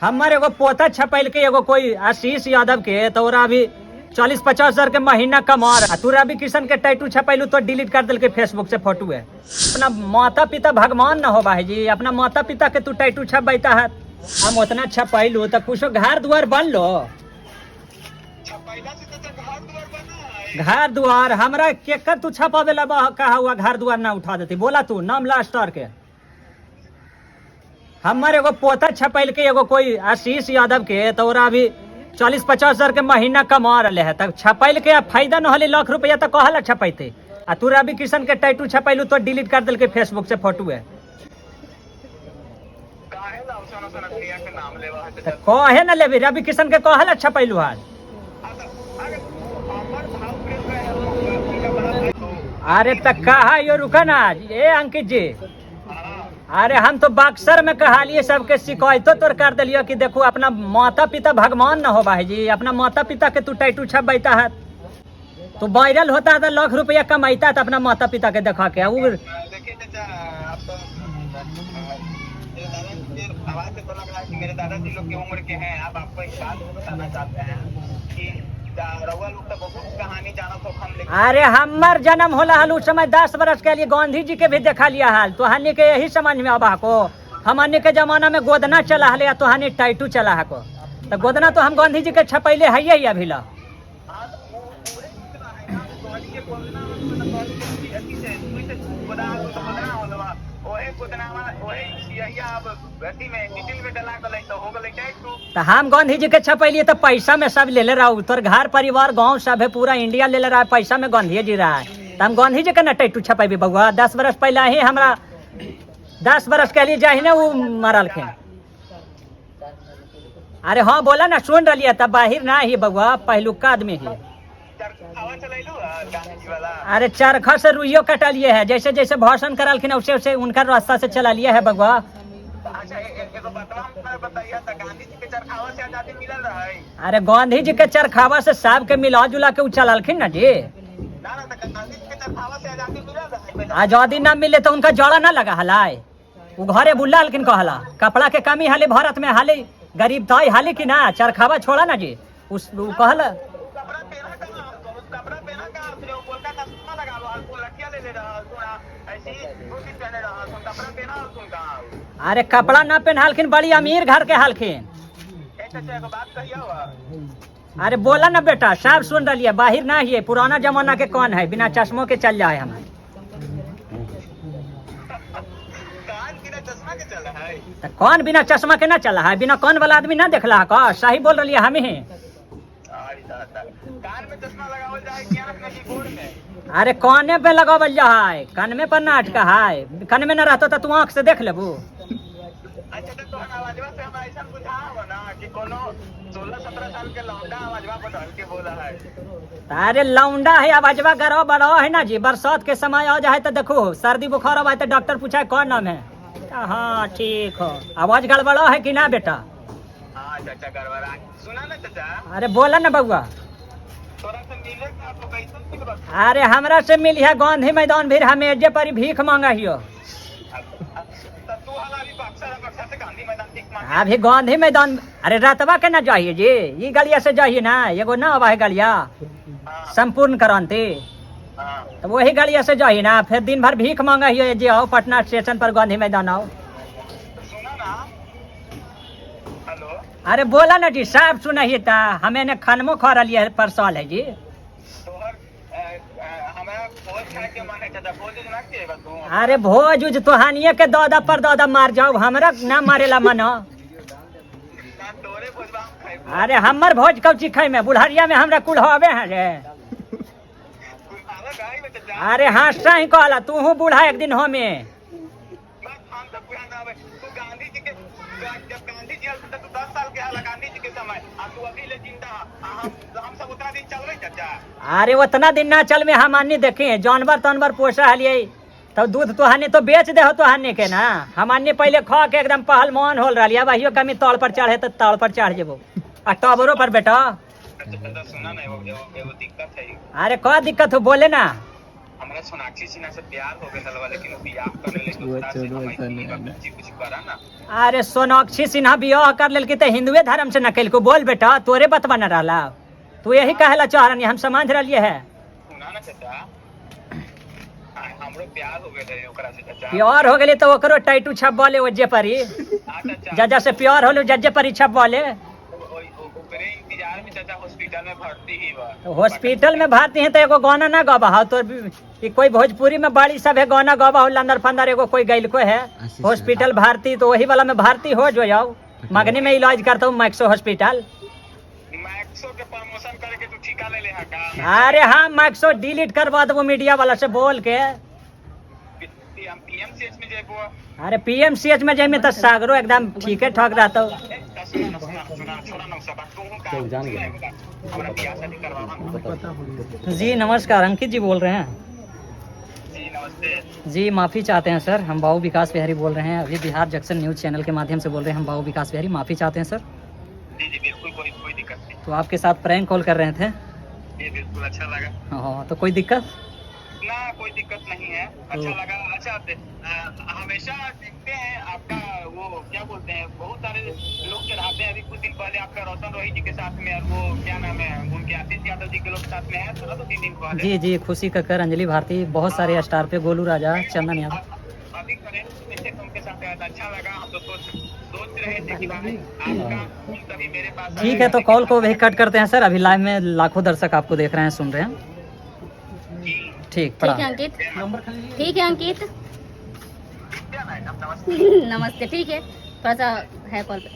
हमारे एगो पोता छपैल के एगो कोई आशीष यादव के तोरा अभी 40-50 हजार के महीना कमा रहा। तू रवि किशन के टैटू छपैलू तो डिलीट कर दिल के फेसबुक से फोटो है। अपना माता पिता भगवान न हो भाई जी, अपना माता पिता के तू टैटू छपैता है। हम उतना छपैलू तो कुछ घर द्वार बन लो। घर द्वार हमरा केकर तू छपावे ला कहा हुआ घर द्वार ना उठा देती। बोला तू नाम ला स्टार के। हमारे एगो पोता छपैल के एगो कोई आशीष यादव के तोरा अभी 40-50 हजार के महीना कमा रहे है। तब छपैल के फायदा न होले लाख रुपया तो कहला छपैते। आ तू रवि किशन के टैटू छपैलू तो डिलीट कर दिल के फेसबुक से फोटो है। कहे न लेबी रवि किशन के कहला छपैलू हाल। अरे तक कहा यो रुका ना ए अंकित जी। अरे हम तो बक्सर में कहा लिए सबके शिकायतों तोड़ कर दिलियो कि देखो अपना माता पिता भगवान न हो भाई जी। अपना माता पिता के तू टैटू छपैता है तो वायरल होता है तो लाख रुपया कमाता है तो अपना माता पिता के देखा के मेरे दादाजी लोग की उम्र के हैं। आप आपको एक बात बताना चाहते हैं कि रउआ लोग तो बहुत कहानी जाना तो हम। अरे हमार जन्म होला हल उस समय 10 वर्ष के लिए गांधी जी के भी देखा लिया हाल। तो हनी के यही समझ में आबा को हमने के जमाना में गोदना चला हले या तो हनी टैटू चला है को। तो गोदना तो हम गांधी जी के छपैले है ही अभी ला। तो हम गांधी जी के छपैलिए तो पैसा में सब ले रहा हूँ। तोर घर परिवार गांव सब है पूरा इंडिया ले रहा है पैसा में गांधी जी रहा है। तो हम गांधी जी के न टैटू छपेबी बउआ। 10 वर्ष पहले ही हमरा 10 वर्ष के लिए जाहि ना वो मरल के। अरे हाँ बोला ना सुन रही तब बाहर ना ही बउआ पहलुका आदमी ही। अरे चरखा से रुइयो कटा लिए है जैसे जैसे भाषण करलखिन वैसे वैसे उनका रास्ता से चला लिया है बगवा। अरे गांधी जी के चरखावा से सब के मिला जुला के चललखिन ना जी। आजादी ना मिले तो उनका जड़ा ना लगा हलाय। वो घरे बुला हलखिन कहला कपड़ा के कमी हाले भारत में हाले गरीब ताई हाले की ना चरखावा छोड़ा ना जी। उस कहला अरे कपड़ा ना पहनलखिन बड़ी अमीर घर के हलखिन। अरे बोला ना बेटा सब सुन रही है बाहर ना ही पुराना जमाना के कौन है बिना चश्मों के चल जाए हमारे। कौन बिना चश्मा के ना चला है बिना कौन वाला आदमी ना देखला है का। सही बोल रही है हम ही। अरे काने पे लगावल है कान में पर ना अटका है। कान में ना रहता तो तू आँख से देख लेबू। अरे लौंडा है आवाजवा गरो बड़ो है ना जी। बरसात के समय आ जाए तो देखो सर्दी बुखार आए तो डॉक्टर पूछा कौन नाम है। हाँ ठीक हो आवाज गड़बड़ा है कि ना बेटा। अरे बोला ना बउआ। अरे हमरा से मिली है गांधी मैदान भी हम एजे पर भीख मांगा हियो। अभी गांधी मैदान अरे रतवा के ना जाइए जी ये गलिया से जाइए ना एगो ना अब है गलिया संपूर्ण क्रांति तो वही गलिया से जाइए ना फिर दिन भर भीख मांगा हियो जे आओ पटना स्टेशन पर गांधी मैदान आओ। अरे बोला ना जी सब सुनाइए ता हमें ने खनमो खा रही है परसाल है जी। अरे भोज उज तोहानिए के दादा पर दादा मार जाओ हमरा ना मारेला मनो। अरे हमर भोज कौची खाई में बुढ़ारिया में हमरा कुल्हावे हैं रे। अरे हाँ सही कहला तू हूँ बूढ़ा एक दिन हमें। अरे उतना दिन ना चल में हम अन्य देखे जानवर तनवर पोसा हलिए तो दूध तोहाने तो बेच दे हो तोहाने के ना। हम अन्य पहले खा के एकदम पहलमान हो रही है वही कमी तौल पर चढ़े तो तौल पर चढ़ जेबो आ टबरो पर बेटा। अरे क्या दिक्कत हो बोले ना। हमरा सोनाक्षी सिन्हा से प्यार हो गया वाला, लेकिन वो बियाह कर ले कुछ करा ना। अरे सोनाक्षी सिन्हा बियाह कर लेल तो हिंदुए धर्म से न कैलको। बोल बेटा, तोरे बतवा न रहा, तू यही कहेला चाह रही, हम समझ रहिए है। सुना ना चाचा, हमरो प्यार हो गए ओकरा से चाचा। प्यार हो गए तो ओकरो टैटू छपवा ले ओजे परी। जजा से प्यार होलो जजे परी छपवा ले। ओकरे इंतजार में चाचा हॉस्पिटल में भर्ती ही बा। तो हॉस्पिटल में भर्ती है तो एगो गाना ना गावा हो तो कोई भोजपुरी में बड़ी सब है गाना गावा हो, लंदर फंदर एगो कोई गैल को है हॉस्पिटल भर्ती, तो वही वाला में भर्ती हो जो जाओ। मगनी में इलाज करता हूँ मैक्सो हॉस्पिटल। मैक्सो के प्रमोशन करके तू ठिका ले ले का। अरे हाँ, मैक्सो डिलीट करवा दो मुमीडिया वाला से बोल के। पीएमसीएच में जेबो। अरे पीएमसीएच में जाइए तो सागरो एकदम ठीक है ठग रहता हूँ। जी नमस्कार, अंकित जी बोल रहे हैं। जी नमस्ते। जी माफ़ी चाहते हैं सर, हम बाबू विकास बिहारी बोल रहे हैं। अभी बिहार जंक्शन न्यूज़ चैनल के माध्यम से बोल रहे हैं हम बाबू विकास बिहारी। माफ़ी चाहते हैं सर। जी जी बिल्कुल, कोई दिक्कत नहीं। तो आपके साथ प्रैंक कॉल कर रहे थे। ये बिल्कुल अच्छा लगा। हाँ, तो कोई दिक्कत ना, कोई दिक्कत नहीं है, अच्छा लगा। अच्छा हमेशा देखते हैं आपका वो क्या बोलते हैं, बहुत सारे लोग चढ़ाते हैं। अभी कुछ दिन पहले आपका रोशन रोही जी के साथ में, और वो क्या नाम है उनके आशीष यादव जी के लोग साथ में है, तो 3 दिन पहले। जी जी, खुशी कक्कर, अंजलि भारती, बहुत सारे स्टार पे, गोलू राजा, चंदन यादव। अभी करें उनके साथ आया था, अच्छा लगा। हम तो सोच रहे थे कि भाई आपका कभी मेरे पास। ठीक है, तो कॉल को वही कट करते हैं सर। अभी लाइव में लाखों दर्शक आपको देख रहे हैं, सुन रहे हैं। ठीक ठीक है अंकित, ठीक है अंकित। नमस्ते, ठीक है, थोड़ा सा है कॉल पे।